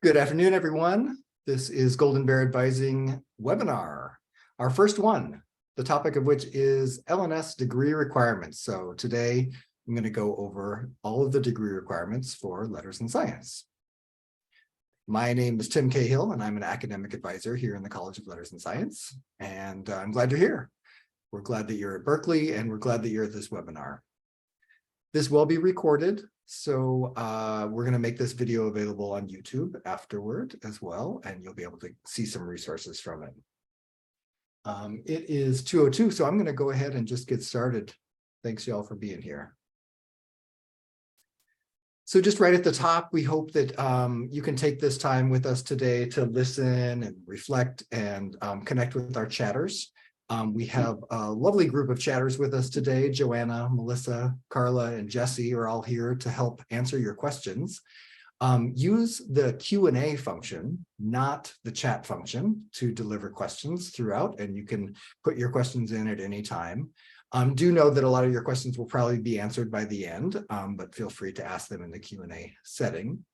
Good afternoon, everyone. This is Golden Bear Advising webinar, our first one, the topic of which is L&S degree requirements. So today I'm going to go over all of the degree requirements for letters and science. My name is Tim Cahill, and I'm an academic advisor here in the College of Letters and Science, and I'm glad you're here. We're glad that you're at Berkeley, and we're glad that you're at this webinar. This will be recorded, so we're going to make this video available on YouTube afterward as well, and you'll be able to see some resources from it. It is 2:02, so I'm going to go ahead and just get started. Thanks, y'all, for being here. So just right at the top, we hope that you can take this time with us today to listen and reflect and connect with our chatters. We have a lovely group of chatters with us today. Joanna, Melissa, Carla, and Jesse are all here to help answer your questions. Use the Q&A function, not the chat function, to deliver questions throughout, and you can put your questions in at any time. Do know that a lot of your questions will probably be answered by the end, but feel free to ask them in the Q&A setting.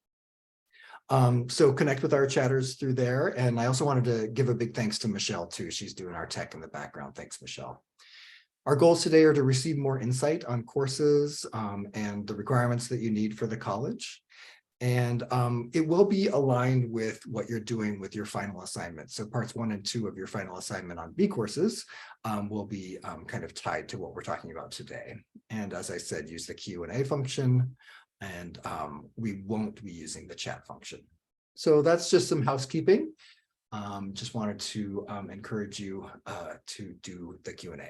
So connect with our chatters through there. And I also wanted to give a big thanks to Michelle too. She's doing our tech in the background. Thanks, Michelle. Our goals today are to receive more insight on courses and the requirements that you need for the college. And it will be aligned with what you're doing with your final assignment. So parts 1 and 2 of your final assignment on B courses will be kind of tied to what we're talking about today. And as I said, use the Q&A function, and we won't be using the chat function. So that's just some housekeeping. Just wanted to encourage you to do the Q&A.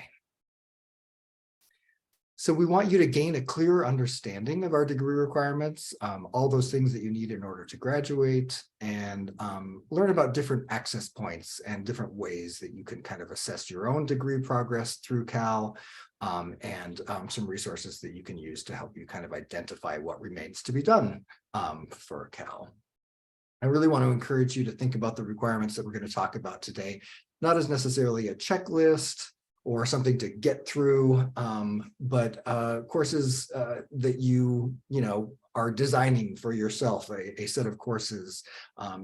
So we want you to gain a clearer understanding of our degree requirements, all those things that you need in order to graduate, and learn about different access points and different ways that you can kind of assess your own degree progress through Cal, and some resources that you can use to help you kind of identify what remains to be done for Cal. I really want to encourage you to think about the requirements that we're going to talk about today, not as necessarily a checklist or something to get through, but courses that you are designing for yourself, a set of courses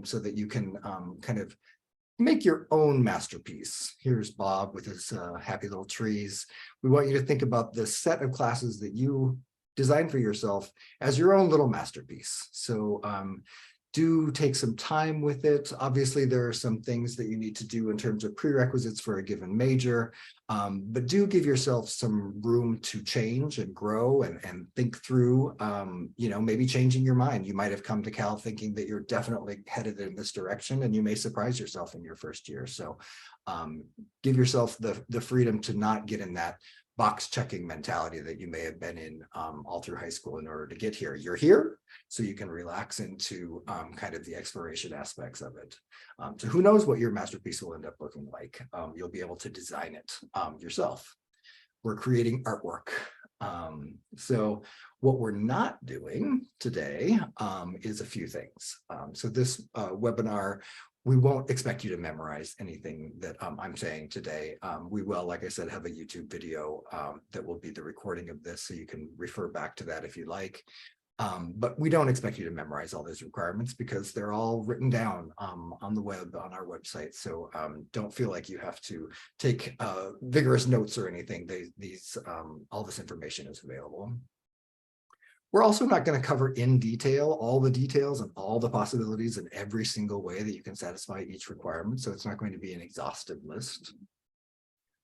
so that you can kind of make your own masterpiece. Here's Bob with his happy little trees. We want you to think about the set of classes that you design for yourself as your own little masterpiece. So do take some time with it. Obviously, there are some things that you need to do in terms of prerequisites for a given major, but do give yourself some room to change and grow and think through, maybe changing your mind. You might have come to Cal thinking that you're definitely headed in this direction, and you may surprise yourself in your first year. So give yourself the freedom to not get in that box checking mentality that you may have been in all through high school in order to get here. You're here, so you can relax into kind of the exploration aspects of it. So who knows what your masterpiece will end up looking like. You'll be able to design it yourself. We're creating artwork. So what we're not doing today is a few things. So this webinar, we won't expect you to memorize anything that I'm saying today. We will, like I said, have a YouTube video that will be the recording of this, so you can refer back to that if you like. But we don't expect you to memorize all those requirements because they're all written down on the web, on our website. So don't feel like you have to take vigorous notes or anything. All this information is available. We're also not going to cover in detail all the details and all the possibilities in every single way that you can satisfy each requirement. So it's not going to be an exhaustive list.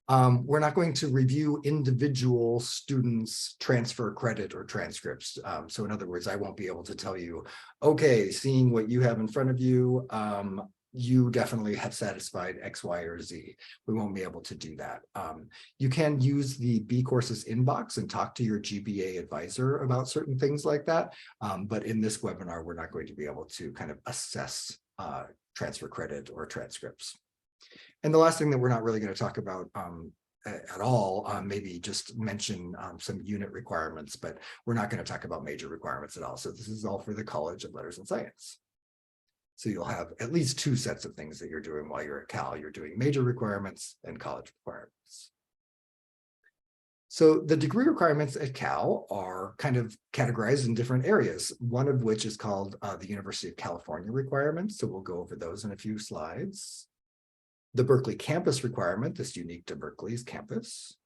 We're not going to review individual students' transfer credit or transcripts. So in other words, I won't be able to tell you, okay, seeing what you have in front of you, you definitely have satisfied X, Y, or Z. We won't be able to do that. You can use the B courses inbox and talk to your GBA advisor about certain things like that. But in this webinar, we're not going to be able to kind of assess transfer credit or transcripts. And the last thing that we're not really going to talk about at all, maybe just mention some unit requirements, but we're not going to talk about major requirements at all. So this is all for the College of Letters and Science. So you'll have at least 2 sets of things that you're doing while you're at Cal. You're doing major requirements and college requirements. So the degree requirements at Cal are kind of categorized in different areas, one of which is called the University of California requirements. So we'll go over those in a few slides. The Berkeley campus requirement, that's unique to Berkeley's campus.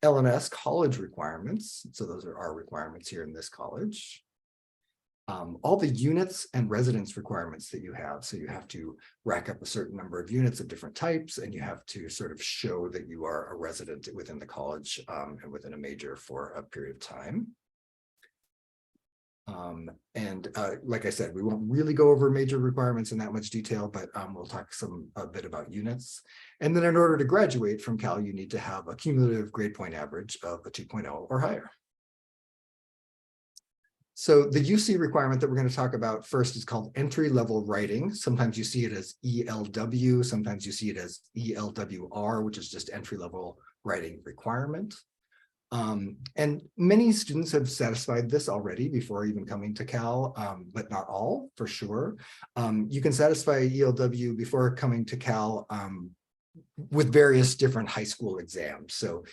L&S College requirements, so those are our requirements here in this college. All the units and residence requirements that you have. So you have to rack up a certain number of units of different types, and you have to sort of show that you are a resident within the college and within a major for a period of time. Like I said, we won't really go over major requirements in that much detail, but we'll talk a bit about units. And then in order to graduate from Cal, you need to have a cumulative grade point average of a 2.0 or higher. So the UC requirement that we're going to talk about first is called entry-level writing. Sometimes you see it as ELW, sometimes you see it as ELWR, which is just entry-level writing requirement. And many students have satisfied this already before even coming to Cal, but not all, for sure. You can satisfy ELW before coming to Cal with various different high school exams. So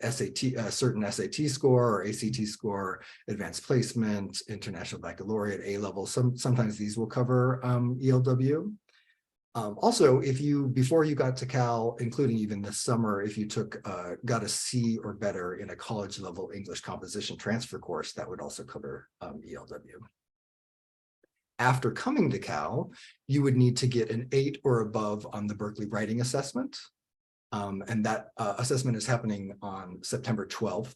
SAT, a certain SAT score or ACT score, advanced placement, international baccalaureate, A-level. Sometimes these will cover ELW. Also, if you, before you got to Cal, including even this summer, if you got a C or better in a college level English composition transfer course, that would also cover ELW. After coming to Cal, you would need to get an 8 or above on the Berkeley Writing Assessment. And that assessment is happening on September 12th.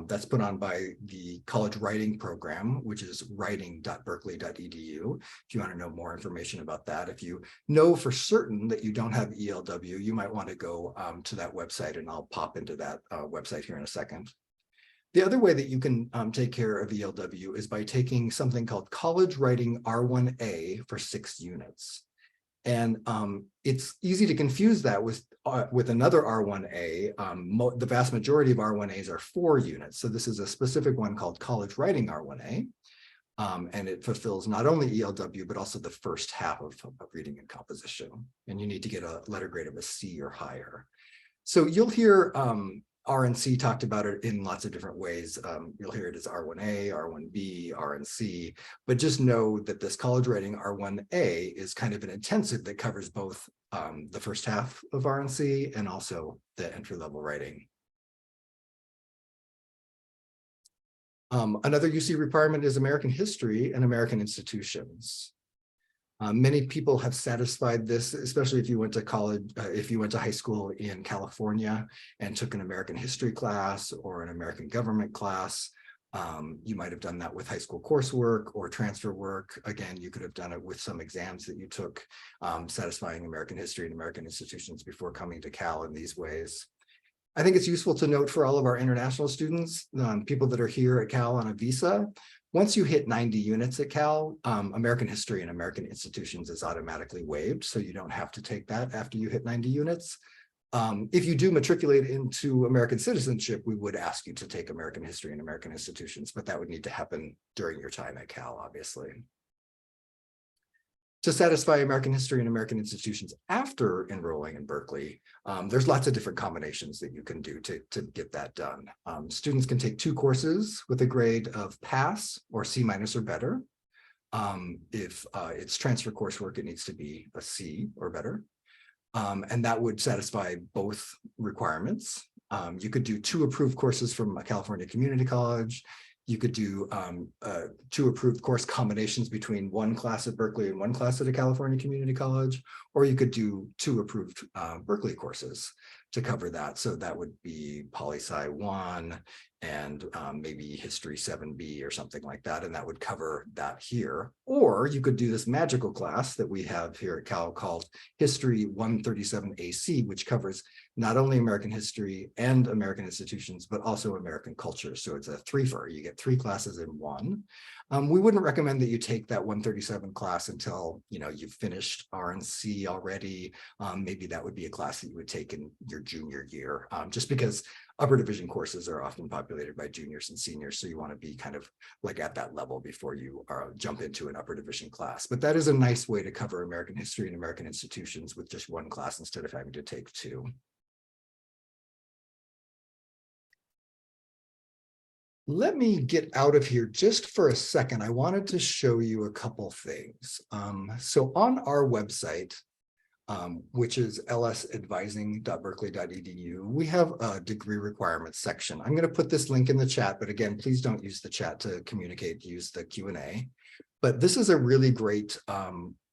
That's put on by the college writing program, which is writing.berkeley.edu. If you want to know more information about that, if you know for certain that you don't have ELW, you might want to go to that website, and I'll pop into that website here in a second. The other way that you can take care of ELW is by taking something called College Writing R1A for 6 units. And it's easy to confuse that with another R1A. The vast majority of R1As are 4 units. So this is a specific one called College Writing R1A. And it fulfills not only ELW, but also the first half of reading and composition. And you need to get a letter grade of a C or higher. So you'll hear RNC talked about it in lots of different ways. You'll hear it as R1A, R1B, RNC, but just know that this college writing R1A is kind of an intensive that covers both the first half of RNC and also the entry-level writing. Another UC requirement is American history and American institutions. Many people have satisfied this, especially if you went to college, if you went to high school in California and took an American history class or an American government class. You might have done that with high school coursework or transfer work. Again, you could have done it with some exams that you took, satisfying American history and American institutions before coming to Cal in these ways. I think it's useful to note for all of our international students, people that are here at Cal on a visa, once you hit 90 units at Cal, American history and American institutions is automatically waived, so you don't have to take that after you hit 90 units. If you do matriculate into American citizenship, we would ask you to take American history and American institutions, but that would need to happen during your time at Cal, obviously. To satisfy American history and American institutions after enrolling in Berkeley, there's lots of different combinations that you can do to get that done. Students can take 2 courses with a grade of pass or C- or better. If it's transfer coursework, it needs to be a C or better. And that would satisfy both requirements. You could do 2 approved courses from a California community college. You could do 2 approved course combinations between 1 class at Berkeley and 1 class at a California community college, or you could do 2 approved Berkeley courses to cover that. So that would be Poli-Sci 1 and maybe History 7B or something like that, and that would cover that here. Or you could do this magical class that we have here at Cal called History 137 AC, which covers not only American history and American institutions, but also American culture. So it's a 3-fer. You get 3 classes in 1. We wouldn't recommend that you take that 137 class until you've finished RNC already. Maybe that would be a class that you would take in your junior year, just because upper division courses are often populated by juniors and seniors. So you want to be kind of like at that level before you jump into an upper division class. But that is a nice way to cover American history and American institutions with just 1 class instead of having to take 2. Let me get out of here just for a second. I wanted to show you a couple things. So on our website, which is lsadvising.berkeley.edu, we have a degree requirements section. I'm going to put this link in the chat, but again, please don't use the chat to communicate, use the Q&A. But this is a really great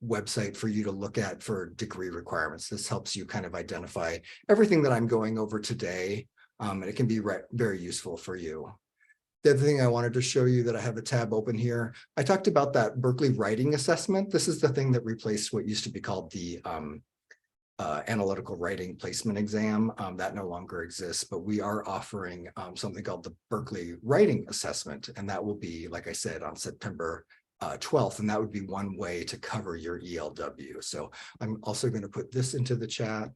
website for you to look at for degree requirements. This helps you kind of identify everything that I'm going over today, and it can be very useful for you. The other thing I wanted to show you that I have a tab open here, I talked about that Berkeley writing assessment. This is the thing that replaced what used to be called the analytical writing placement exam. That no longer exists, but we are offering something called the Berkeley writing assessment. And that will be, like I said, on September 12th, and that would be one way to cover your ELW. So I'm also going to put this into the chat,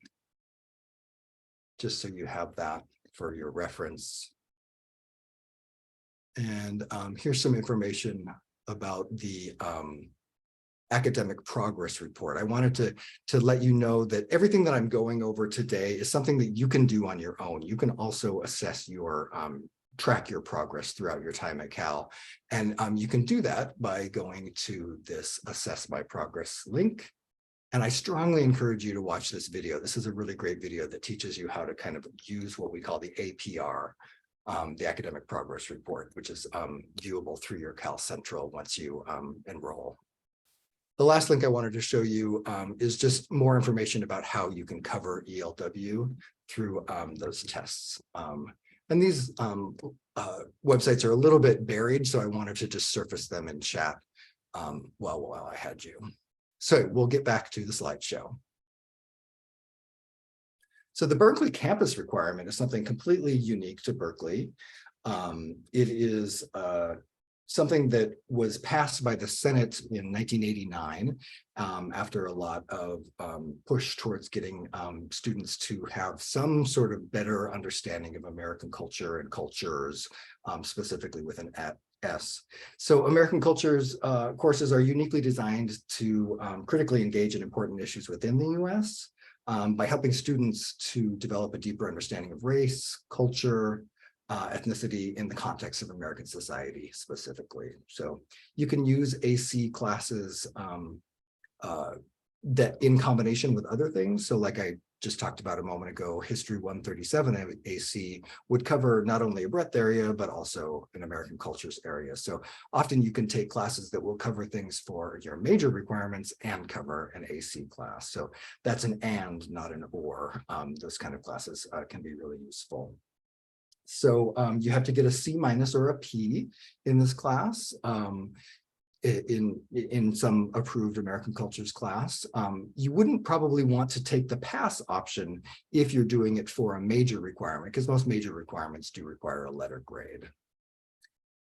just so you have that for your reference. And here's some information about the academic progress report. I wanted to let you know that everything that I'm going over today is something that you can do on your own. You can also assess your track your progress throughout your time at Cal. And you can do that by going to this Assess My Progress link. And I strongly encourage you to watch this video. This is a really great video that teaches you how to kind of use what we call the APR, the Academic Progress Report, which is viewable through your Cal Central once you enroll. The last link I wanted to show you is just more information about how you can cover ELW through those tests. And these websites are a little bit buried, so I wanted to just surface them in chat while I had you. So we'll get back to the slideshow. So the Berkeley campus requirement is something completely unique to Berkeley. It is something that was passed by the Senate in 1989 after a lot of push towards getting students to have some sort of better understanding of American culture and cultures, specifically with an S. So American cultures courses are uniquely designed to critically engage in important issues within the US by helping students to develop a deeper understanding of race, culture, ethnicity in the context of American society specifically. So you can use AC classes that in combination with other things. So like I just talked about a moment ago, History 137 AC would cover not only a breadth area, but also an American cultures area. So often you can take classes that will cover things for your major requirements and cover an AC class. So that's an and, not an or. Those kind of classes can be really useful. So you have to get a C- or a P in this class. In some approved American cultures class. You wouldn't probably want to take the pass option if you're doing it for a major requirement, because most major requirements do require a letter grade.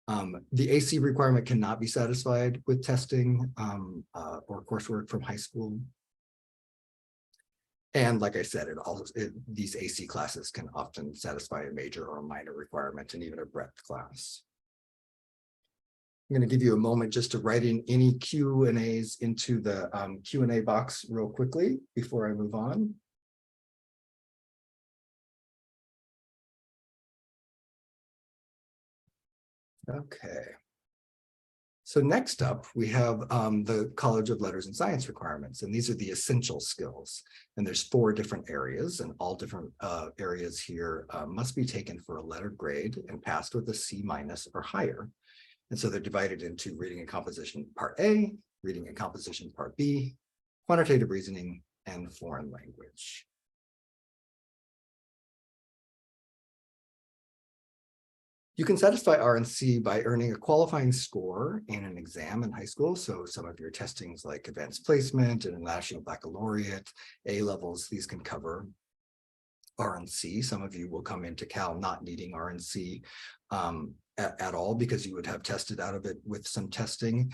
The AC requirement cannot be satisfied with testing or coursework from high school. And like I said, these AC classes can often satisfy a major or a minor requirement and even a breadth class. I'm going to give you a moment just to write in any Q&As into the Q&A box real quickly before I move on. Okay. So next up, we have the College of Letters and Science requirements, and these are the essential skills. And there's 4 different areas, and all different areas here must be taken for a letter grade and passed with a C- or higher. And so they're divided into reading and composition part A, reading and composition part B, quantitative reasoning, and foreign language. You can satisfy R&C by earning a qualifying score in an exam in high school. So some of your testings like advanced placement, international baccalaureate, A-levels, these can cover R&C. Some of you will come into Cal not needing R&C at all because you would have tested out of it with some testing.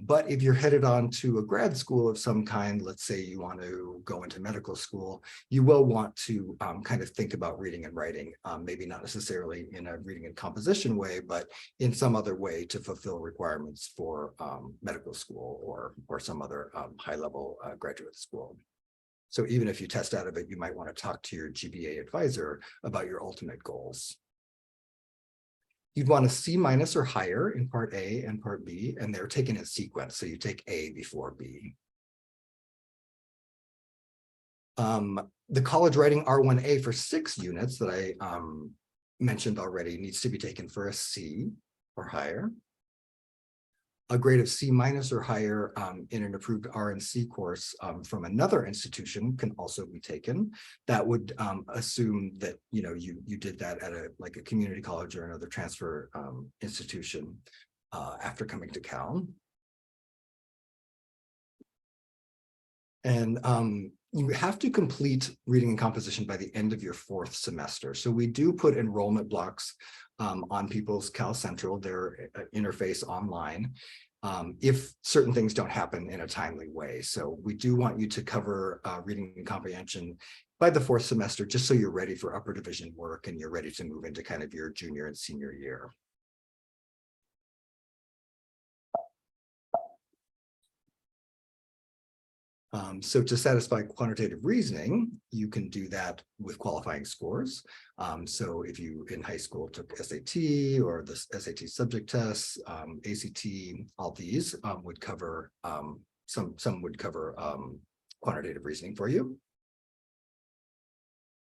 But if you're headed on to a grad school of some kind, let's say you want to go into medical school, you will want to kind of think about reading and writing, maybe not necessarily in a reading and composition way, but in some other way to fulfill requirements for medical school or some other high-level graduate school. So even if you test out of it, you might want to talk to your GBA advisor about your ultimate goals. You'd want a C- or higher in part A and part B, and they're taken in sequence. So you take A before B. The college writing R1A for 6 units that I mentioned already needs to be taken for a C or higher. A grade of C- or higher in an approved R&C course from another institution can also be taken. That would assume that you did that at a community college or another transfer institution after coming to Cal. And you have to complete reading and composition by the end of your 4th semester. So we do put enrollment blocks on people's Cal Central, their interface online, if certain things don't happen in a timely way. So we do want you to cover reading and comprehension by the 4th semester, just so you're ready for upper division work and you're ready to move into kind of your junior and senior year. So to satisfy quantitative reasoning, you can do that with qualifying scores. So if you in high school took SAT or the SAT subject tests, ACT, all these would cover, some would cover quantitative reasoning for you.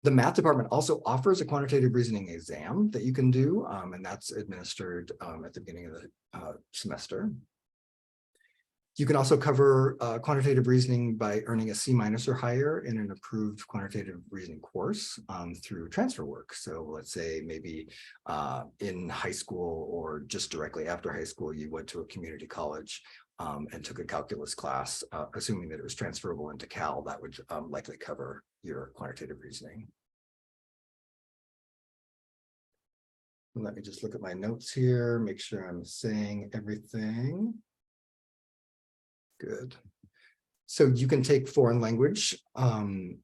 The math department also offers a quantitative reasoning exam that you can do, and that's administered at the beginning of the semester. You can also cover quantitative reasoning by earning a C- or higher in an approved quantitative reasoning course through transfer work. So let's say maybe in high school or just directly after high school, you went to a community college and took a calculus class, assuming that it was transferable into Cal, that would likely cover your quantitative reasoning. Let me just look at my notes here, make sure I'm saying everything. Good. So you can take foreign language in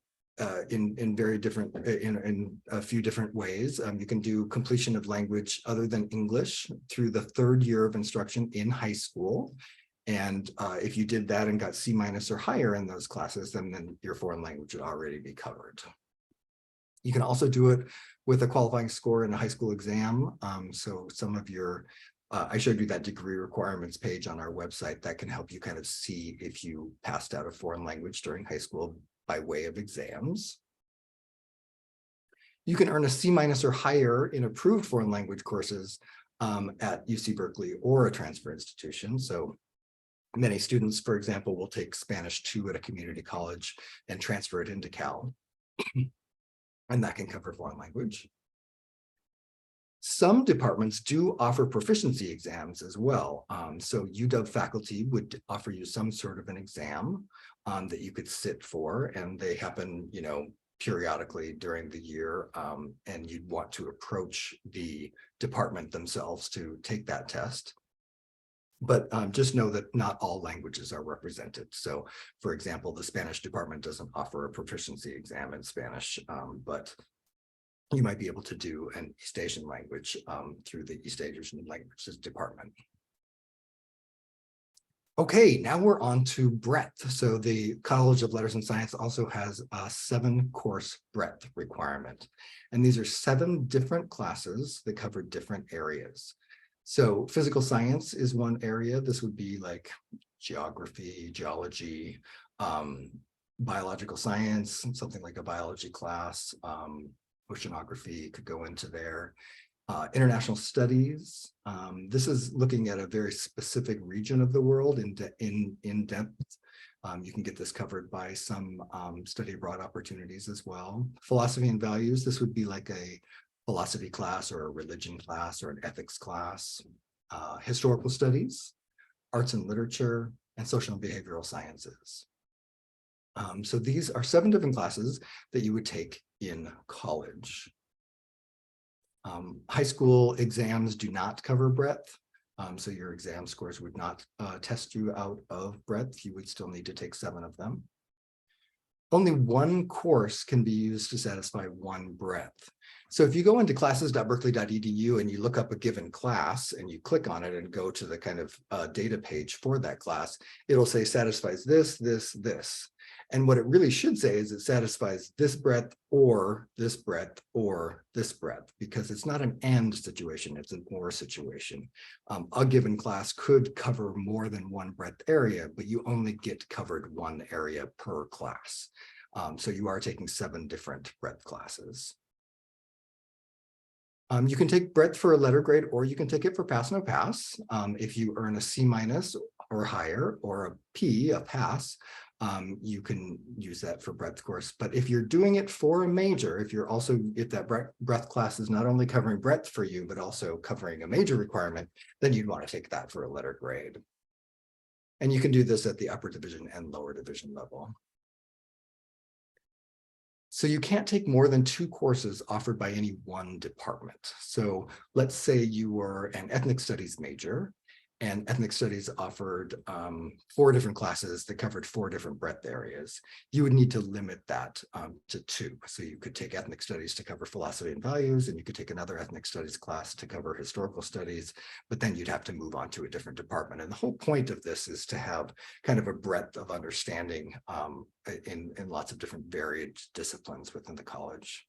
very different, in a few different ways. You can do completion of language other than English through the 3rd year of instruction in high school. And if you did that and got C- or higher in those classes, then your foreign language would already be covered. You can also do it with a qualifying score in a high school exam. So some of your I showed you that degree requirements page on our website that can help you kind of see if you passed out a foreign language during high school by way of exams. You can earn a C- or higher in approved foreign language courses at UC Berkeley or a transfer institution. So many students, for example, will take Spanish 2 at a community college and transfer it into Cal. And that can cover foreign language. Some departments do offer proficiency exams as well. So UW faculty would offer you some sort of an exam that you could sit for, and they happen, periodically during the year, and you'd want to approach the department themselves to take that test. But just know that not all languages are represented. So, for example, the Spanish department doesn't offer a proficiency exam in Spanish, but you might be able to do an East Asian language through the East Asian Languages Department. Okay, now we're on to breadth. So the College of Letters and Science also has a 7-course breadth requirement. And these are 7 different classes that cover different areas. So physical science is one area. This would be like geography, geology, biological science, something like a biology class, oceanography could go into there. International studies. This is looking at a very specific region of the world in depth. You can get this covered by some study abroad opportunities as well. Philosophy and values. This would be like a philosophy class or a religion class or an ethics class. Historical studies, arts and literature, and social and behavioral sciences. So these are 7 different classes that you would take in college. High school exams do not cover breadth. So your exam scores would not test you out of breadth. You would still need to take 7 of them. Only 1 course can be used to satisfy 1 breadth. So if you go into classes.berkeley.edu and you look up a given class and you click on it and go to the kind of data page for that class, it'll say satisfies this, this, this. And what it really should say is it satisfies this breadth or this breadth or this breadth, because it's not an and situation, it's an or situation. A given class could cover more than one breadth area, but you only get covered one area per class. So you are taking 7 different breadth classes. You can take breadth for a letter grade, or you can take it for pass, no pass. If you earn a C- or higher, or a P, a pass, you can use that for breadth course. But if you're doing it for a major, if that breadth class is not only covering breadth for you, but also covering a major requirement, then you'd want to take that for a letter grade. And you can do this at the upper division and lower division level. So you can't take more than 2 courses offered by any one department. So let's say you were an ethnic studies major, and ethnic studies offered 4 different classes that covered 4 different breadth areas. You would need to limit that to 2. So you could take ethnic studies to cover philosophy and values, and you could take another ethnic studies class to cover historical studies, but then you'd have to move on to a different department. And the whole point of this is to have kind of a breadth of understanding in lots of different varied disciplines within the college.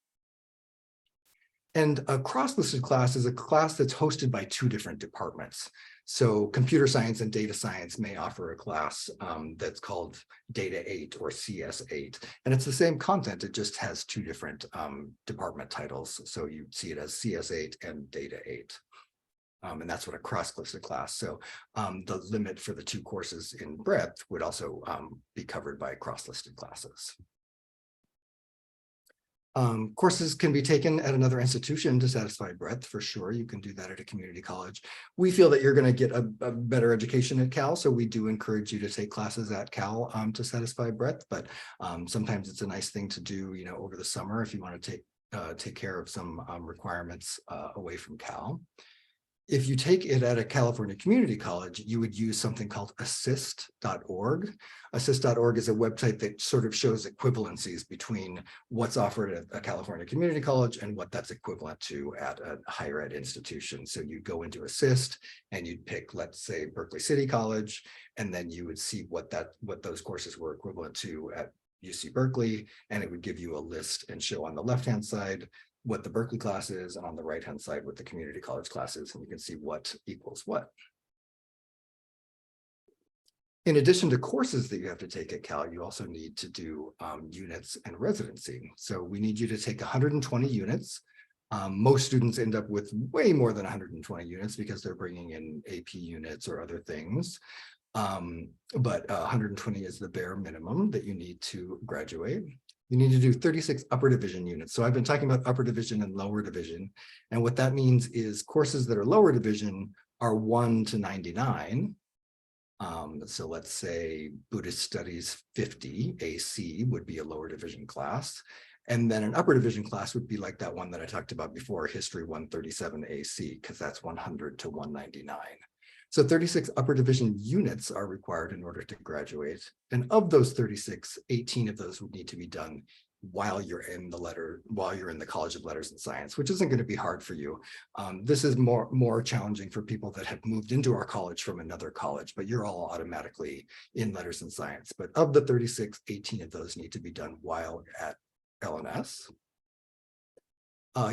And a cross-listed class is a class that's hosted by 2 different departments. So computer science and data science may offer a class that's called Data 8 or CS8. And it's the same content, it just has 2 different department titles. So you see it as CS8 and Data 8. And that's what a cross-listed class. So the limit for the 2 courses in breadth would also be covered by cross-listed classes. Courses can be taken at another institution to satisfy breadth, for sure. You can do that at a community college. We feel that you're going to get a better education at Cal, so we do encourage you to take classes at Cal to satisfy breadth, but sometimes it's a nice thing to do, over the summer if you want to take care of some requirements away from Cal. If you take it at a California community college, you would use something called assist.org. Assist.org is a website that sort of shows equivalencies between what's offered at a California community college and what that's equivalent to at a higher ed institution. So you go into Assist and you'd pick, let's say, Berkeley City College, and then you would see what those courses were equivalent to at UC Berkeley, and it would give you a list and show on the left-hand side what the Berkeley class is, and on the right-hand side what the community college class is, and you can see what equals what. In addition to courses that you have to take at Cal, you also need to do units and residency. So we need you to take 120 units. Most students end up with way more than 120 units because they're bringing in AP units or other things. But 120 is the bare minimum that you need to graduate. You need to do 36 upper division units. So I've been talking about upper division and lower division. And what that means is courses that are lower division are 1 to 99. So let's say Buddhist Studies 50 AC would be a lower division class. And then an upper division class would be like that one that I talked about before, History 137 AC, because that's 100 to 199. So 36 upper division units are required in order to graduate. And of those 36, 18 of those would need to be done while you're in the College of Letters and Science, which isn't going to be hard for you. This is more challenging for people that have moved into our college from another college, but you're all automatically in Letters and Science. But of the 36, 18 of those need to be done while at L&S.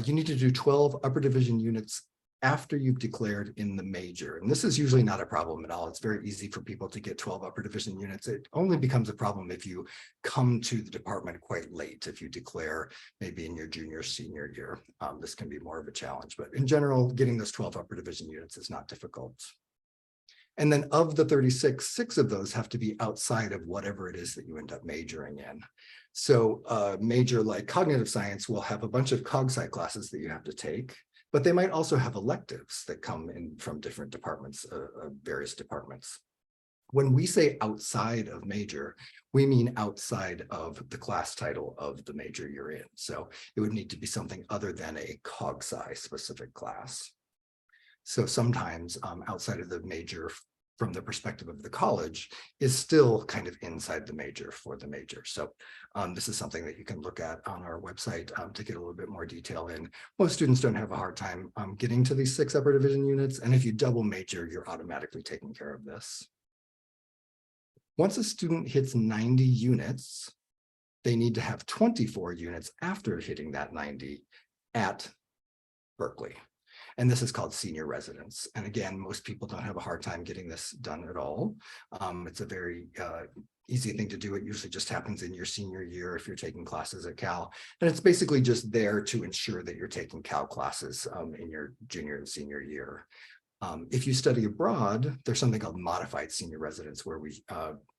You need to do 12 upper division units after you've declared in the major. And this is usually not a problem at all. It's very easy for people to get 12 upper division units. It only becomes a problem if you come to the department quite late, if you declare maybe in your junior, senior year. This can be more of a challenge, but in general, getting those 12 upper division units is not difficult. And then of the 36, 6 of those have to be outside of whatever it is that you end up majoring in. So a major like cognitive science will have a bunch of cog sci classes that you have to take, but they might also have electives that come in from different departments, various departments. When we say outside of major, we mean outside of the class title of the major you're in. So it would need to be something other than a cog sci specific class. So sometimes outside of the major from the perspective of the college is still kind of inside the major for the major. So this is something that you can look at on our website to get a little bit more detail in. Most students don't have a hard time getting to these 6 upper division units. And if you double major, you're automatically taking care of this. Once a student hits 90 units, they need to have 24 units after hitting that 90 at Berkeley. And this is called senior residence. And again, most people don't have a hard time getting this done at all. It's a very easy thing to do. It usually just happens in your senior year if you're taking classes at Cal. And it's basically just there to ensure that you're taking Cal classes in your junior and senior year. If you study abroad, there's something called modified senior residence, where we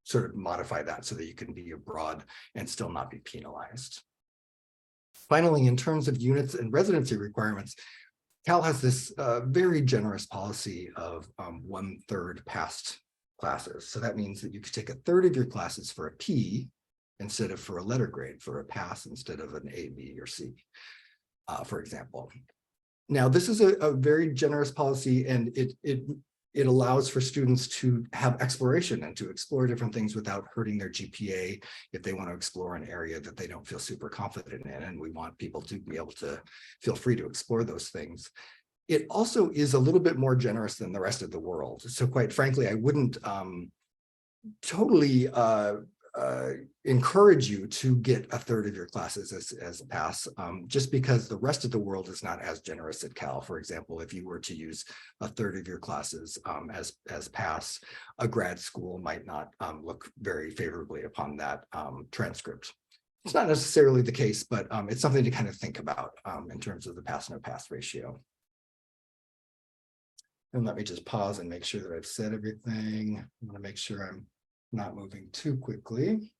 sort of modify that so that you can be abroad and still not be penalized. Finally, in terms of units and residency requirements, Cal has this very generous policy of 1/3 passed classes. So that means that you could take 1/3 of your classes for a P instead of for a letter grade, for a pass instead of an A, B, or C, for example. Now, this is a very generous policy, and it allows for students to have exploration and to explore different things without hurting their GPA if they want to explore an area that they don't feel super confident in. And we want people to be able to feel free to explore those things. It also is a little bit more generous than the rest of the world. So quite frankly, I wouldn't totally encourage you to get 1/3 of your classes as a pass, just because the rest of the world is not as generous at Cal. For example, if you were to use 1/3 of your classes as pass, a grad school might not look very favorably upon that transcript. It's not necessarily the case, but it's something to kind of think about in terms of the pass no pass ratio. And let me just pause and make sure that I've said everything. I want to make sure I'm not moving too quickly.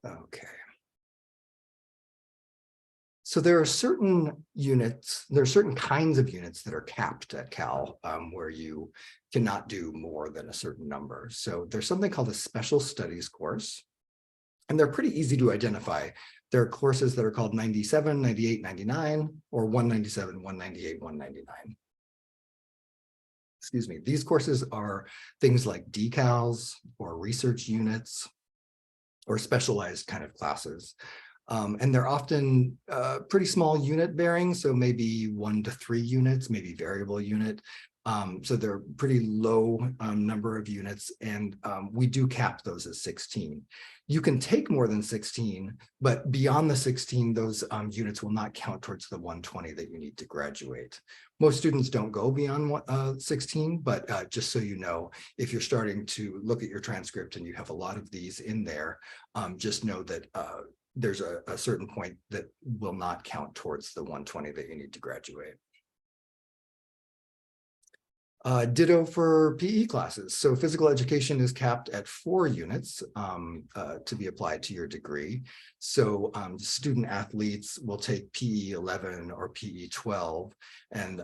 Okay. So there are certain units, there are certain kinds of units that are capped at Cal where you cannot do more than a certain number. So there's something called a special studies course, and they're pretty easy to identify. There are courses that are called 97, 98, 99, or 197, 198, 199. Excuse me. These courses are things like decals or research units or specialized kind of classes. And they're often pretty small unit bearing, so maybe 1 to 3 units, maybe variable unit. So they're pretty low number of units, and we do cap those as 16. You can take more than 16, but beyond the 16, those units will not count towards the 120 that you need to graduate. Most students don't go beyond 16, but just so you know, if you're starting to look at your transcript and you have a lot of these in there, just know that there's a certain point that will not count towards the 120 that you need to graduate. Ditto for PE classes. So physical education is capped at 4 units to be applied to your degree. So student athletes will take PE 11 or PE 12, and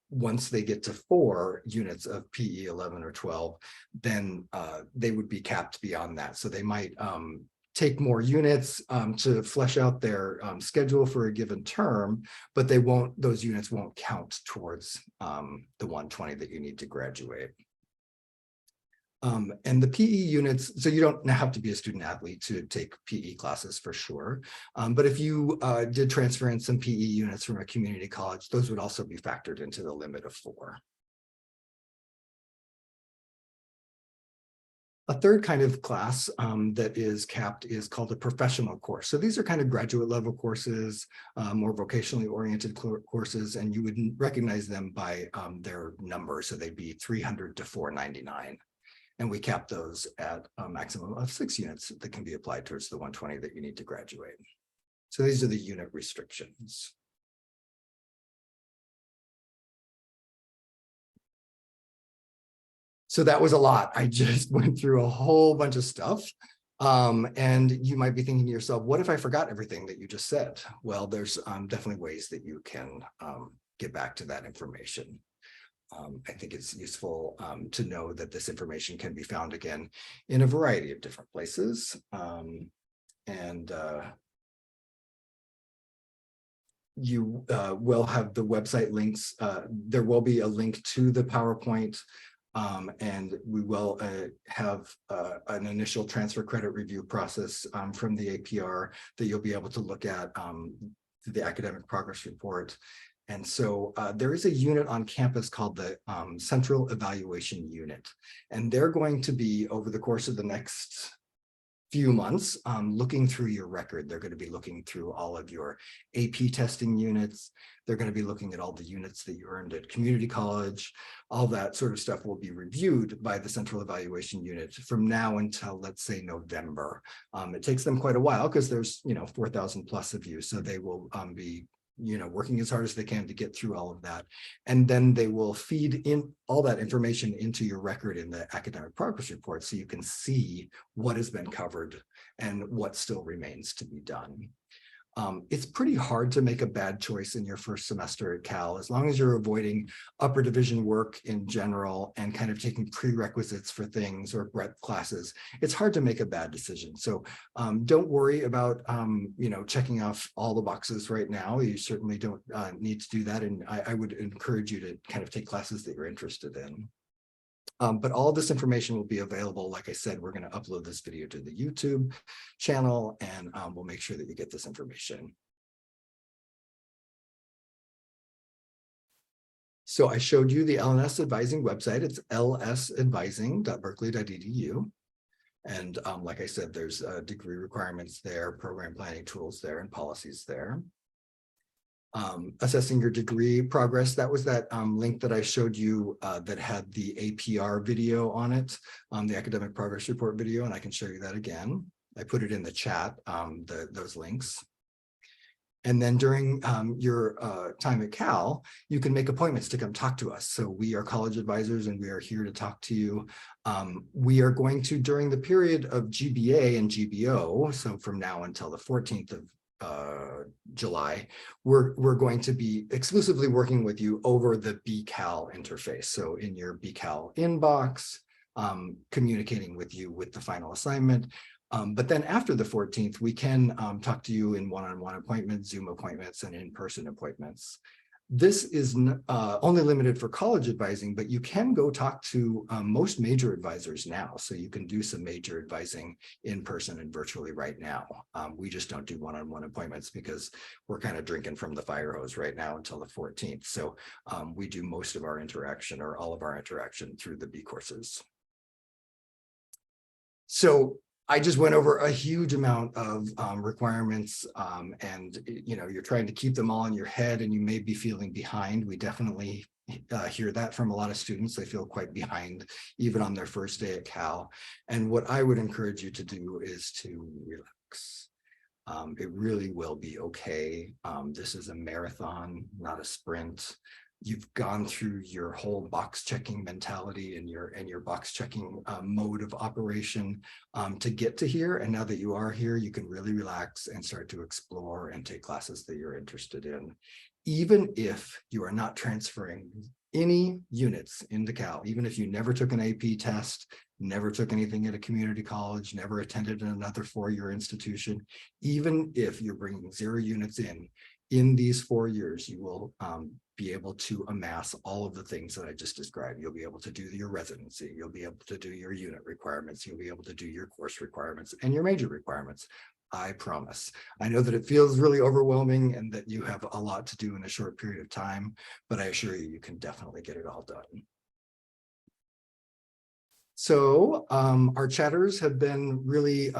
once they get to 4 units of PE 11 or 12, then they would be capped beyond that. So they might take more units to flesh out their schedule for a given term, but those units won't count towards the 120 that you need to graduate. And the PE units, so you don't have to be a student athlete to take PE classes for sure. But if you did transfer in some PE units from a community college, those would also be factored into the limit of 4. A third kind of class that is capped is called a professional course. So these are kind of graduate level courses, more vocationally oriented courses, and you would recognize them by their number. So they'd be 300 to 499. And we cap those at a maximum of 6 units that can be applied towards the 120 that you need to graduate. So these are the unit restrictions. So that was a lot. I just went through a whole bunch of stuff. And you might be thinking to yourself, what if I forgot everything that you just said? Well, there's definitely ways that you can get back to that information. I think it's useful to know that this information can be found again in a variety of different places. You will have the website links. There will be a link to the PowerPoint. And we will have an initial transfer credit review process from the APR that you'll be able to look at the academic progress report. And so there is a unit on campus called the Central Evaluation Unit, and they're going to be, over the course of the next few months, looking through your record. They're going to be looking through all of your AP testing units. They're going to be looking at all the units that you earned at community college. All that sort of stuff will be reviewed by the Central Evaluation Unit from now until, let's say, November. It takes them quite a while because there's 4,000 plus of you, so they will be working as hard as they can to get through all of that. And then they will feed in all that information into your record in the academic progress report, so you can see what has been covered and what still remains to be done. It's pretty hard to make a bad choice in your first semester at Cal, as long as you're avoiding upper division work in general and kind of taking prerequisites for things or breadth classes. It's hard to make a bad decision. So don't worry about checking off all the boxes right now. You certainly don't need to do that. And I would encourage you to kind of take classes that you're interested in. But all this information will be available. Like I said, we're going to upload this video to the YouTube channel, and we'll make sure that you get this information. So I showed you the L&S Advising website. It's lsadvising.berkeley.edu. And like I said, there's degree requirements there, program planning tools there, and policies there. Assessing your degree progress, that was that link that I showed you that had the APR video on it, the academic progress report video, and I can show you that again. I put it in the chat, those links. And then during your time at Cal, you can make appointments to come talk to us. So we are college advisors and we are here to talk to you. We are going to, during the period of GBA and GBO, so from now until the 14th of July, we're going to be exclusively working with you over the BCal interface. So in your BCal inbox, communicating with you with the final assignment. But then after the 14th, we can talk to you in one-on-one appointments, Zoom appointments, and in-person appointments. This is only limited for college advising, but you can go talk to most major advisors now. So you can do some major advising in person and virtually right now. We just don't do one-on-one appointments because we're kind of drinking from the fire hose right now until the 14th. So we do most of our interaction, or all of our interaction, through the B courses. So I just went over a huge amount of requirements, and you're trying to keep them all in your head, and you may be feeling behind. We definitely hear that from a lot of students. They feel quite behind even on their first day at Cal. And what I would encourage you to do is to relax. It really will be okay. This is a marathon, not a sprint. You've gone through your whole box checking mentality and your box checking mode of operation to get to here. And now that you are here, you can really relax and start to explore and take classes that you're interested in. Even if you are not transferring any units into Cal, even if you never took an AP test, never took anything at a community college, never attended another four-year institution, even if you're bringing 0 units in these 4 years, you will be able to amass all of the things that I just described. You'll be able to do your residency. You'll be able to do your unit requirements. You'll be able to do your course requirements and your major requirements. I promise. I know that it feels really overwhelming and that you have a lot to do in a short period of time, but I assure you, you can definitely get it all done. So our chatters have been really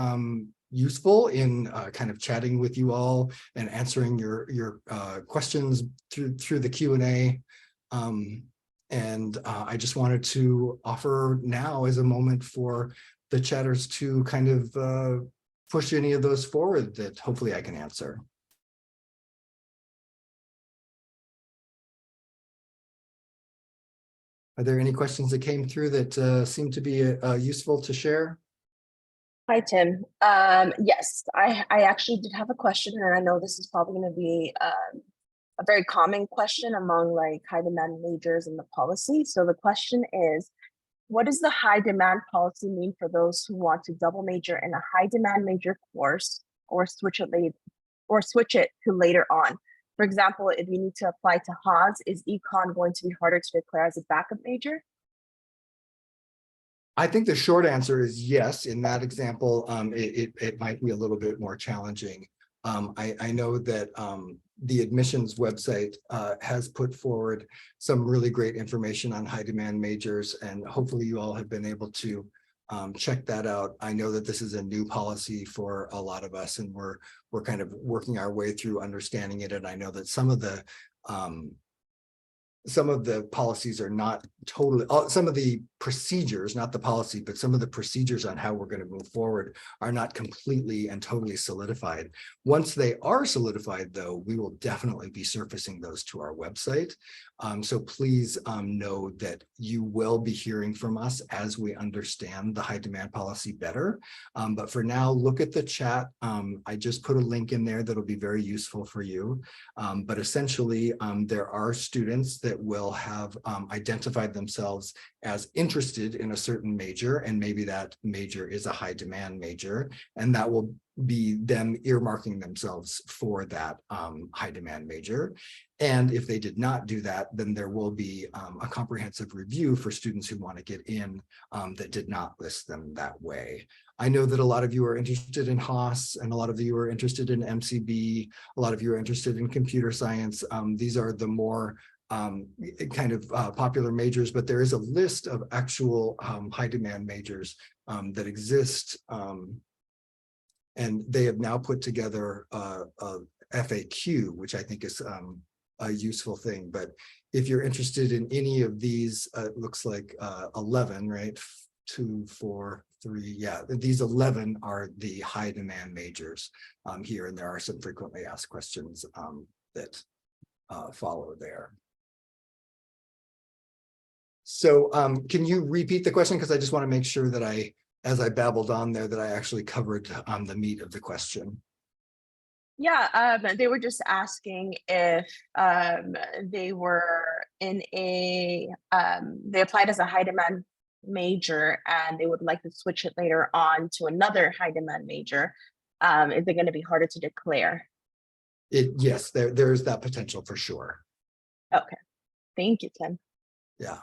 useful in kind of chatting with you all and answering your questions through the Q&A. And I just wanted to offer now as a moment for the chatters to kind of push any of those forward that hopefully I can answer. Are there any questions that came through that seem to be useful to share? Hi, Tim. Yes, I actually did have a question, and I know this is probably going to be a very common question among like high demand majors in the policy. So the question is, what does the high demand policy mean for those who want to double major in a high demand major course or switch it to later on? For example, if you need to apply to Haas, is econ going to be harder to declare as a backup major? I think the short answer is yes. In that example, it might be a little bit more challenging. I know that the admissions website has put forward some really great information on high demand majors, and hopefully you all have been able to check that out. I know that this is a new policy for a lot of us, and we're kind of working our way through understanding it. And I know that some of the policies are not totally, some of the procedures, not the policy, but some of the procedures on how we're going to move forward are not completely and totally solidified. Once they are solidified, though, we will definitely be surfacing those to our website. So please know that you will be hearing from us as we understand the high demand policy better. But for now, look at the chat. I just put a link in there that'll be very useful for you. But essentially, there are students that will have identified themselves as interested in a certain major, and maybe that major is a high demand major, and that will be them earmarking themselves for that high demand major. And if they did not do that, then there will be a comprehensive review for students who want to get in that did not list them that way. I know that a lot of you are interested in Haas, and a lot of you are interested in MCB. A lot of you are interested in computer science. These are the more kind of popular majors, but there is a list of actual high demand majors that exist. And they have now put together a FAQ, which I think is a useful thing. But if you're interested in any of these, it looks like 11, right? 2, 4, 3, yeah, these 11 are the high demand majors here, and there are some frequently asked questions that follow there. So can you repeat the question? Because I just want to make sure that as I babbled on there, that I actually covered the meat of the question. Yeah, they were just asking if they were in a, they applied as a high demand major and they would like to switch it later on to another high demand major. Is it going to be harder to declare? Yes, there's that potential for sure. Okay, thank you, Tim. Yeah.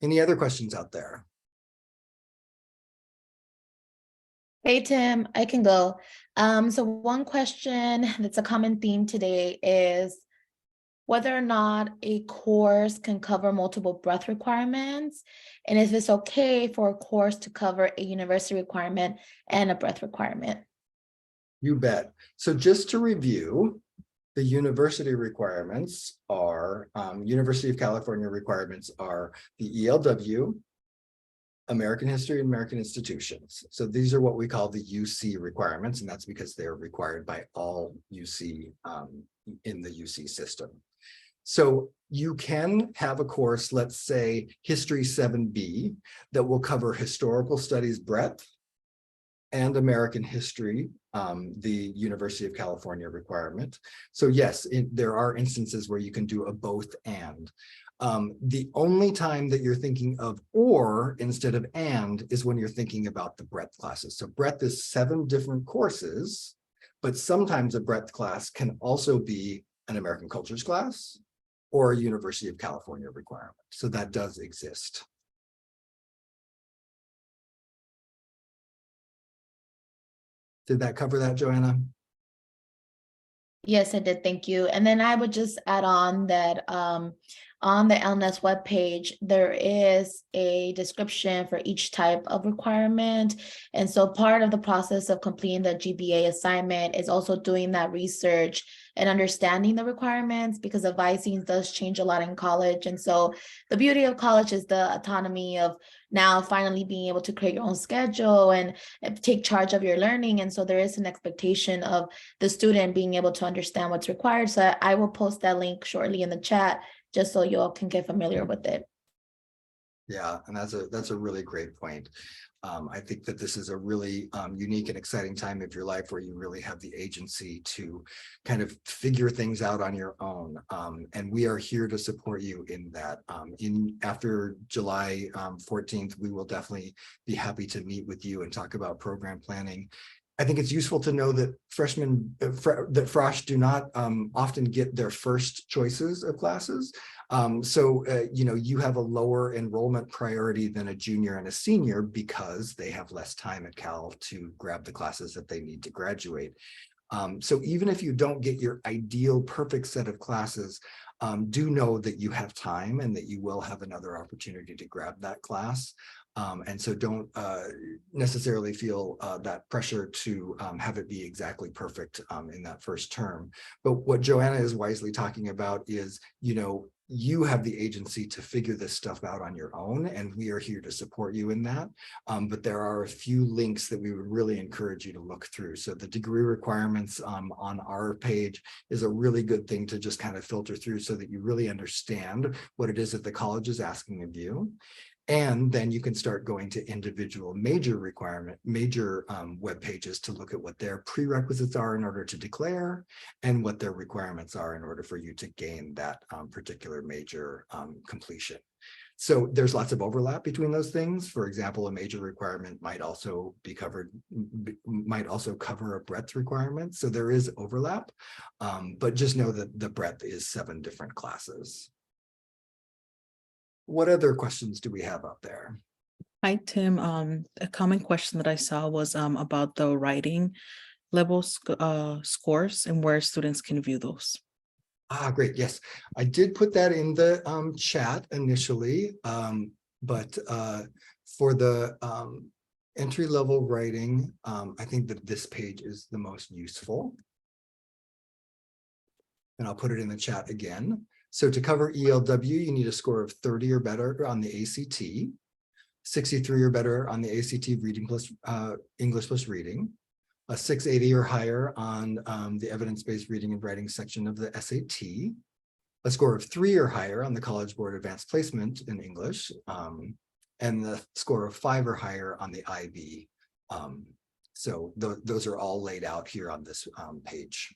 Any other questions out there? Hey, Tim, I can go. So one question that's a common theme today is whether or not a course can cover multiple breadth requirements, and if it's okay for a course to cover a university requirement and a breadth requirement. You bet. So just to review, the university requirements are, University of California requirements are the ELW, American History and American Institutions. So these are what we call the UC requirements, and that's because they're required by all UC in the UC system. So you can have a course, let's say History 7B, that will cover historical studies breadth and American history, the University of California requirement. So yes, there are instances where you can do a both and. The only time that you're thinking of or instead of and is when you're thinking about the breadth classes. So breadth is 7 different courses, but sometimes a breadth class can also be an American cultures class or a University of California requirement. So that does exist. Did that cover that, Joanna? Yes, I did. Thank you. And then I would just add on that on the L&S webpage, there is a description for each type of requirement. And so part of the process of completing the GBA assignment is also doing that research and understanding the requirements, because advising does change a lot in college. And so the beauty of college is the autonomy of now finally being able to create your own schedule and take charge of your learning. And so there is an expectation of the student being able to understand what's required. So I will post that link shortly in the chat, just so you all can get familiar with it. Yeah, and that's a really great point. I think that this is a really unique and exciting time of your life where you really have the agency to kind of figure things out on your own. And we are here to support you in that. After July 14th, we will definitely be happy to meet with you and talk about program planning. I think it's useful to know that freshmen, that frosh do not often get their first choices of classes. You know, you have a lower enrollment priority than a junior and a senior because they have less time at Cal to grab the classes that they need to graduate. So even if you don't get your ideal perfect set of classes, do know that you have time and that you will have another opportunity to grab that class. And so don't necessarily feel that pressure to have it be exactly perfect in that first term. But what Joanna is wisely talking about is, you know, you have the agency to figure this stuff out on your own, and we are here to support you in that. But there are a few links that we would really encourage you to look through. So the degree requirements on our page is a really good thing to just kind of filter through so that you really understand what it is that the college is asking of you. And then you can start going to individual major web pages to look at what their prerequisites are in order to declare and what their requirements are in order for you to gain that particular major completion. So there's lots of overlap between those things. For example, a major requirement might also be covered, might also cover a breadth requirement. So there is overlap, but just know that the breadth is 7 different classes. What other questions do we have out there? Hi, Tim. A common question that I saw was about the writing level scores and where students can view those. Ah, great. Yes, I did put that in the chat initially, but for the entry-level writing, I think that this page is the most useful. And I'll put it in the chat again. So to cover ELW, you need a score of 30 or better on the ACT, 63 or better on the ACT reading plus English plus reading, a 680 or higher on the evidence-based reading and writing section of the SAT, a score of 3 or higher on the College Board Advanced Placement in English, and the score of 5 or higher on the IB. So those are all laid out here on this page.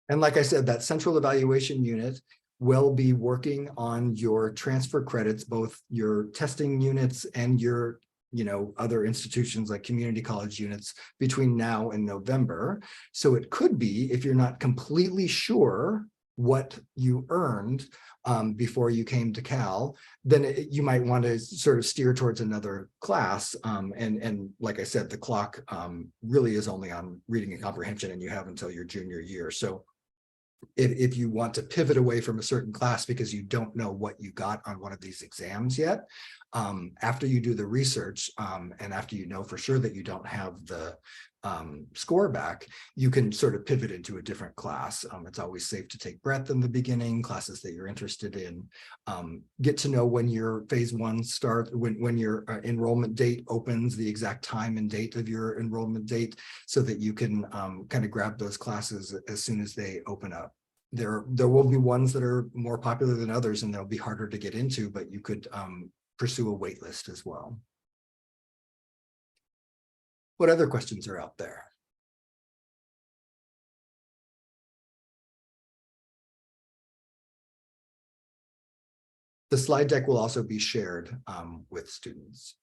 And like I said, that central evaluation unit will be working on your transfer credits, both your testing units and your, you know, other institutions like community college units between now and November. So it could be, if you're not completely sure what you earned before you came to Cal, then you might want to sort of steer towards another class. And like I said, the clock really is only on reading and comprehension, and you have until your junior year. So if you want to pivot away from a certain class because you don't know what you got on one of these exams yet, after you do the research and after you know for sure that you don't have the score back, you can sort of pivot into a different class. It's always safe to take breadth in the beginning, classes that you're interested in. Get to know when your phase 1 starts, when your enrollment date opens, the exact time and date of your enrollment date, so that you can kind of grab those classes as soon as they open up. There will be ones that are more popular than others, and they'll be harder to get into, but you could pursue a wait list as well. What other questions are out there? The slide deck will also be shared with students.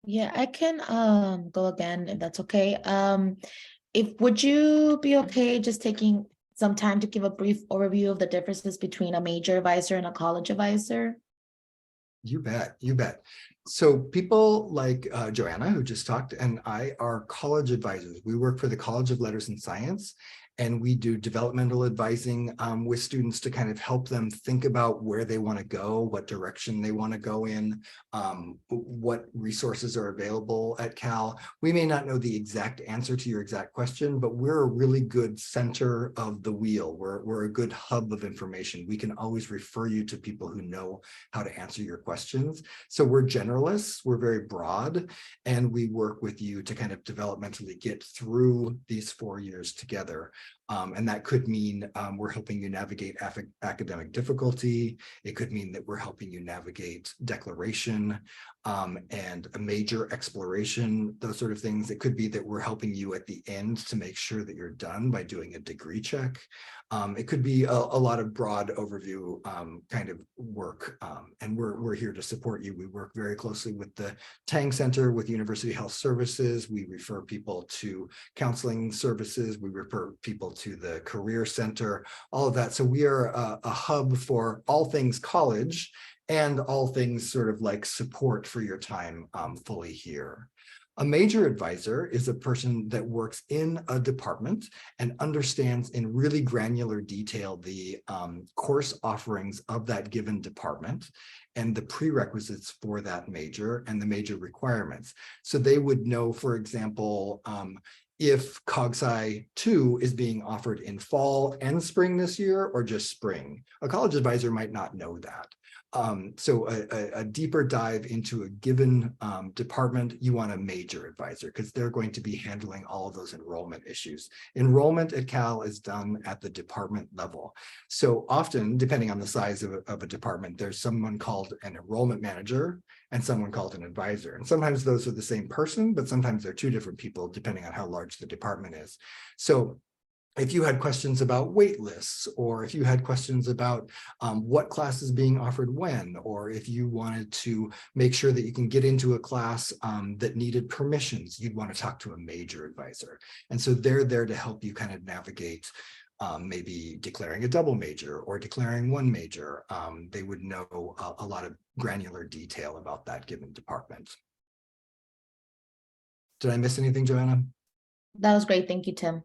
Yeah, I can go again if that's okay. Would you be okay just taking some time to give a brief overview of the differences between a major advisor and a college advisor? You bet, you bet. So people like Joanna, who just talked, and I are college advisors. We work for the College of Letters and Science, and we do developmental advising with students to kind of help them think about where they want to go, what direction they want to go in, what resources are available at Cal. We may not know the exact answer to your exact question, but we're a really good center of the wheel. We're a good hub of information. We can always refer you to people who know how to answer your questions. So we're generalists, we're very broad, and we work with you to kind of developmentally get through these 4 years together. And that could mean we're helping you navigate academic difficulty. It could mean that we're helping you navigate declaration and a major exploration, those sort of things. It could be that we're helping you at the end to make sure that you're done by doing a degree check. It could be a lot of broad overview kind of work, and we're here to support you. We work very closely with the Tang Center, with University Health Services. We refer people to counseling services. We refer people to the Career Center, all of that. So we are a hub for all things college and all things sort of like support for your time fully here. A major advisor is a person that works in a department and understands in really granular detail the course offerings of that given department and the prerequisites for that major and the major requirements. So they would know, for example, if CogSci 2 is being offered in fall and spring this year or just spring. A college advisor might not know that. So a deeper dive into a given department, you want a major advisor because they're going to be handling all of those enrollment issues. Enrollment at Cal is done at the department level. So often, depending on the size of a department, there's someone called an enrollment manager and someone called an advisor. And sometimes those are the same person, but sometimes they're two different people depending on how large the department is. So if you had questions about wait lists, or if you had questions about what class is being offered when, or if you wanted to make sure that you can get into a class that needed permissions, you'd want to talk to a major advisor. And so they're there to help you kind of navigate maybe declaring a double major or declaring one major. They would know a lot of granular detail about that given department. Did I miss anything, Joanna? That was great. Thank you, Tim.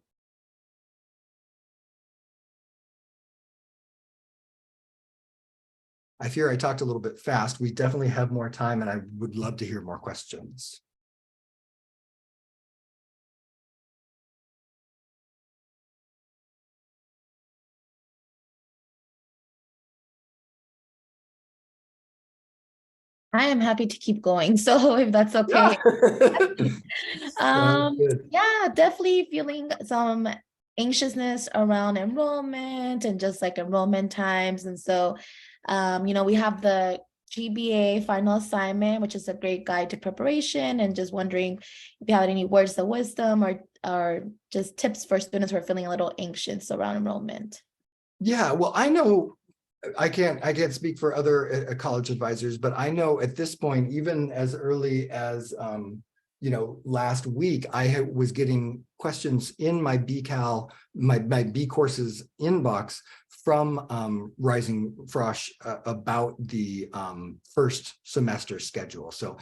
I fear I talked a little bit fast. We definitely have more time and I would love to hear more questions. I am happy to keep going. So if that's okay. Yeah, definitely feeling some anxiousness around enrollment and just like enrollment times. And so, we have the GBA final assignment, which is a great guide to preparation, and just wondering if you had any words of wisdom or just tips for students who are feeling a little anxious around enrollment. Yeah, well, I know I can't speak for other college advisors, but I know at this point, even as early as last week, I was getting questions in my BCal, my B courses inbox from Rising Frosh about the first semester schedule. So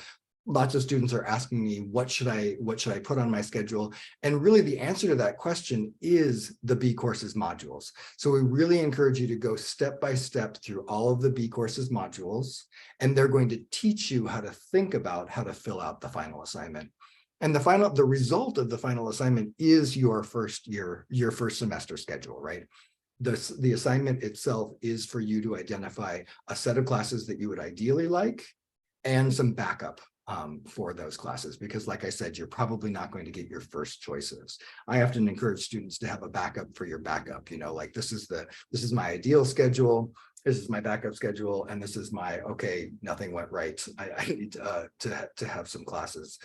lots of students are asking me, what should I put on my schedule? And really the answer to that question is the B courses modules. So we really encourage you to go step by step through all of the B courses modules, and they're going to teach you how to think about how to fill out the final assignment. And the result of the final assignment is your first semester schedule, right? The assignment itself is for you to identify a set of classes that you would ideally like and some backup for those classes, because like I said, you're probably not going to get your first choices. I often encourage students to have a backup for your backup, like this is my ideal schedule, this is my backup schedule, and this is my, okay, nothing went right, I need to have some classes,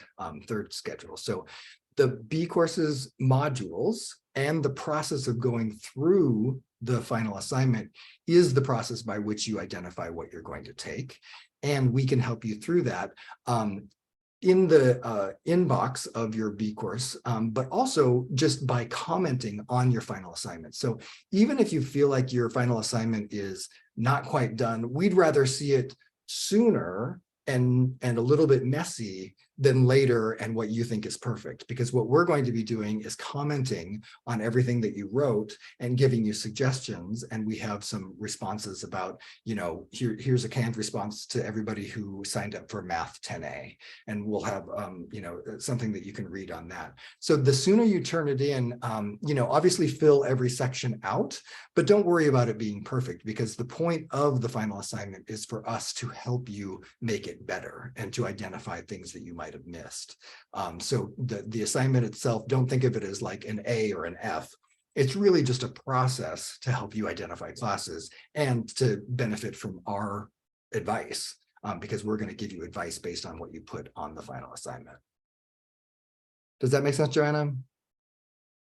third schedule. So the B courses modules and the process of going through the final assignment is the process by which you identify what you're going to take. And we can help you through that in the inbox of your B course, but also just by commenting on your final assignment. So even if you feel like your final assignment is not quite done, we'd rather see it sooner and a little bit messy than later and what you think is perfect, because what we're going to be doing is commenting on everything that you wrote and giving you suggestions. And we have some responses about, here's a canned response to everybody who signed up for Math 10A, and we'll have something that you can read on that. So the sooner you turn it in, obviously fill every section out, but don't worry about it being perfect, because the point of the final assignment is for us to help you make it better and to identify things that you might have missed. So the assignment itself, don't think of it as like an A or an F. It's really just a process to help you identify classes and to benefit from our advice, because we're going to give you advice based on what you put on the final assignment. Does that make sense, Joanna?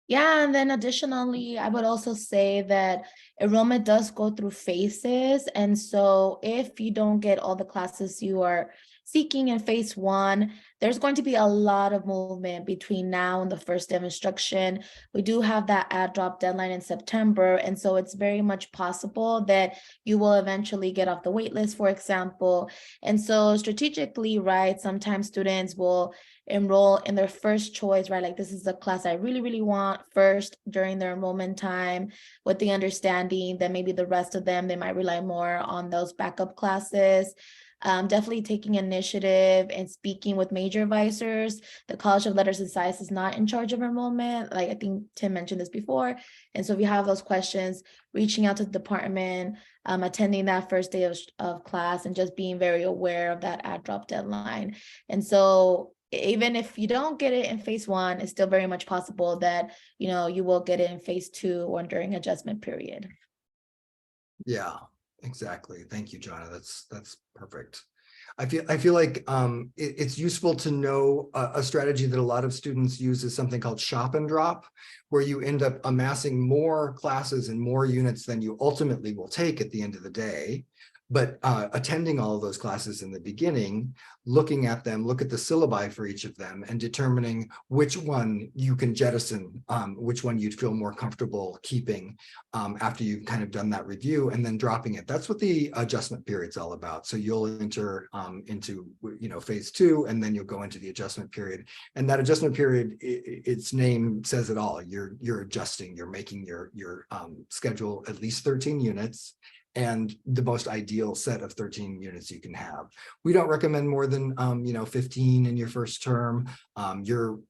Yeah, and then additionally, I would also say that enrollment does go through phases. And so if you don't get all the classes you are seeking in phase one, there's going to be a lot of movement between now and the first day of instruction. We do have that add drop deadline in September. And so it's very much possible that you will eventually get off the wait list, for example. And so strategically, right, sometimes students will enroll in their first choice, right? Like, this is the class I really, really want first during their enrollment time, with the understanding that maybe the rest of them, they might rely more on those backup classes. Definitely taking initiative and speaking with major advisors. The College of Letters and Science is not in charge of enrollment. Like, I think Tim mentioned this before. And so if you have those questions, reaching out to the department, attending that first day of class, and just being very aware of that add drop deadline. And so even if you don't get it in phase one, it's still very much possible that, you know, you will get it in phase two or during adjustment period. Yeah, exactly. Thank you, Joanna. That's perfect. I feel like it's useful to know a strategy that a lot of students use is something called shop and drop, where you end up amassing more classes and more units than you ultimately will take at the end of the day. But attending all of those classes in the beginning, looking at them, look at the syllabi for each of them, and determining which one you can jettison, which one you'd feel more comfortable keeping after you've kind of done that review, and then dropping it. That's what the adjustment period's all about. So you'll enter into, you know, phase two, and then you'll go into the adjustment period. And that adjustment period, its name says it all. You're adjusting. You're making your schedule at least 13 units. And the most ideal set of 13 units you can have. We don't recommend more than 15 in your first term. You're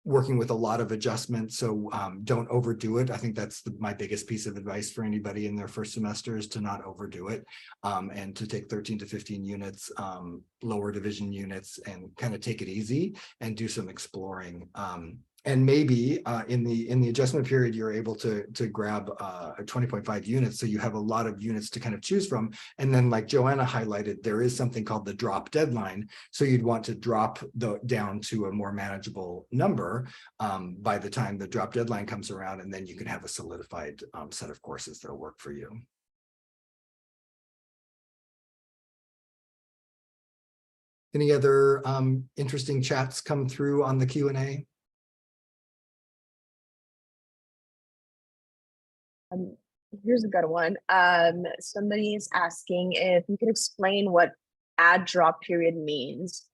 working with a lot of adjustments, so don't overdo it. I think that's my biggest piece of advice for anybody in their first semester, is to not overdo it, and to take 13 to 15 units, lower division units, and kind of take it easy and do some exploring. And maybe in the adjustment period, you're able to grab 20.5 units. So you have a lot of units to kind of choose from. And then, like Joanna highlighted, there is something called the drop deadline. So you'd want to drop down to a more manageable number by the time the drop deadline comes around, and then you can have a solidified set of courses that'll work for you. Any other interesting chats come through on the Q&A? Here's a good one. Somebody is asking if you could explain what add drop period means.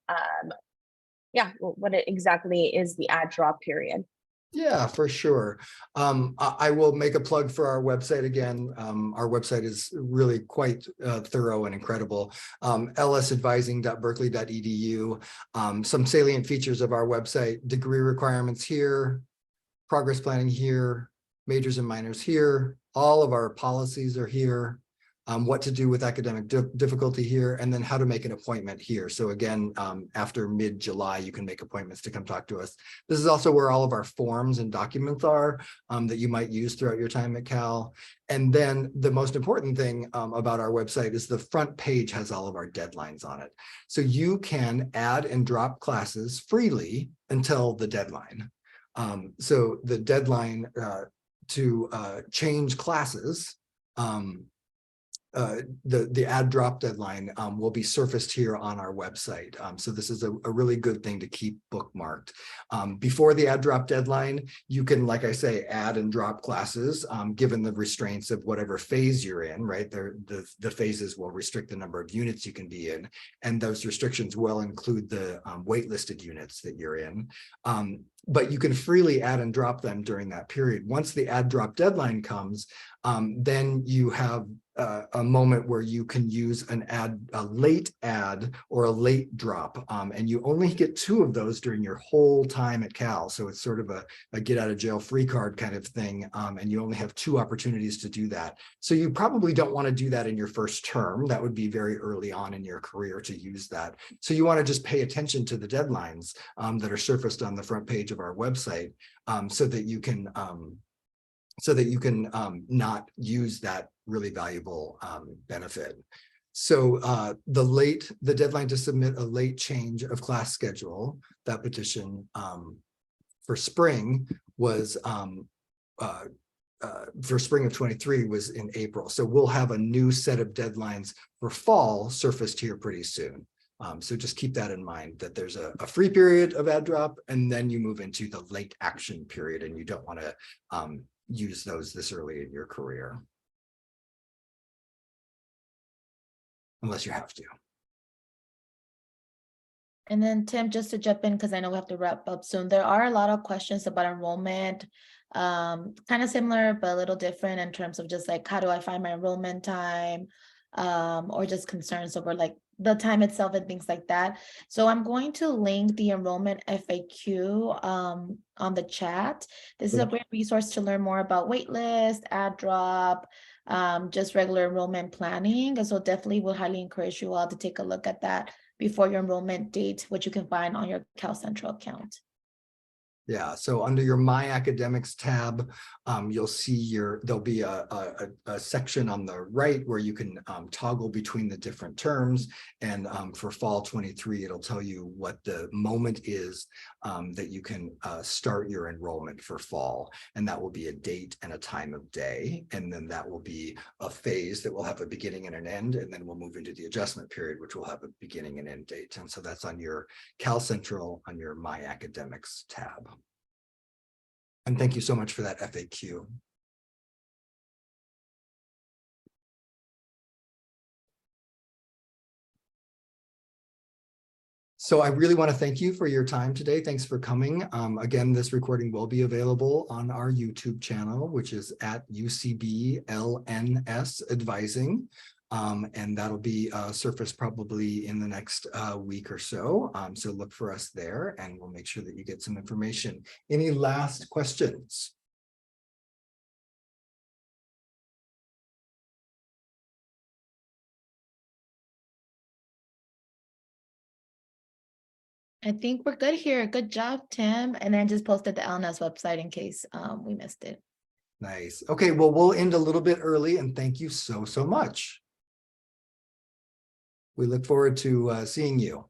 Yeah, what exactly is the add drop period? Yeah, for sure. I will make a plug for our website again. Our website is really quite thorough and incredible. lsadvising.berkeley.edu. Some salient features of our website: degree requirements here, progress planning here, majors and minors here. All of our policies are here. What to do with academic difficulty here, and then how to make an appointment here. So again, after mid-July, you can make appointments to come talk to us. This is also where all of our forms and documents are that you might use throughout your time at Cal. And then the most important thing about our website is the front page has all of our deadlines on it. So you can add and drop classes freely until the deadline. So the deadline to change classes, the add drop deadline will be surfaced here on our website. So this is a really good thing to keep bookmarked. Before the add drop deadline, you can, like I say, add and drop classes given the restraints of whatever phase you're in, right? The phases will restrict the number of units you can be in, and those restrictions will include the waitlisted units that you're in. But you can freely add and drop them during that period. Once the add drop deadline comes, then you have a moment where you can use a late add or a late drop, and you only get 2 of those during your whole time at Cal. So it's sort of a get out of jail free card kind of thing, and you only have 2 opportunities to do that. So you probably don't want to do that in your first term. That would be very early on in your career to use that. So you want to just pay attention to the deadlines that are surfaced on the front page of our website, so that you can so that you can not use that really valuable benefit. So the deadline to submit a late change of class schedule, that petition for spring was for spring of 23 was in April. So we'll have a new set of deadlines for fall surfaced here pretty soon. So just keep that in mind, that there's a free period of add drop, and then you move into the late action period, and you don't want to use those this early in your career. Unless you have to. And then Tim, just to jump in, because I know we have to wrap up soon, there are a lot of questions about enrollment, kind of similar, but a little different in terms of just like, how do I find my enrollment time? Or just concerns over like the time itself and things like that. So I'm going to link the enrollment FAQ on the chat. This is a great resource to learn more about waitlist, add drop, just regular enrollment planning. And so definitely will highly encourage you all to take a look at that before your enrollment date, which you can find on your Cal Central account. Yeah, so under your My Academics tab, you'll see there'll be a section on the right where you can toggle between the different terms. And for fall 23, it'll tell you what the moment is that you can start your enrollment for fall. And that will be a date and a time of day. And then that will be a phase that will have a beginning and an end. And then we'll move into the adjustment period, which will have a beginning and end date. And so that's on your Cal Central, on your My Academics tab. And thank you so much for that FAQ. So I really want to thank you for your time today. Thanks for coming. Again, this recording will be available on our YouTube channel, which is at UCB L&S Advising. And that'll be surfaced probably in the next week or so. So look for us there, and we'll make sure that you get some information. Any last questions? I think we're good here. Good job, Tim. And then just posted the L&S website in case we missed it. Nice. Okay, well, we'll end a little bit early, and thank you so much. We look forward to seeing you.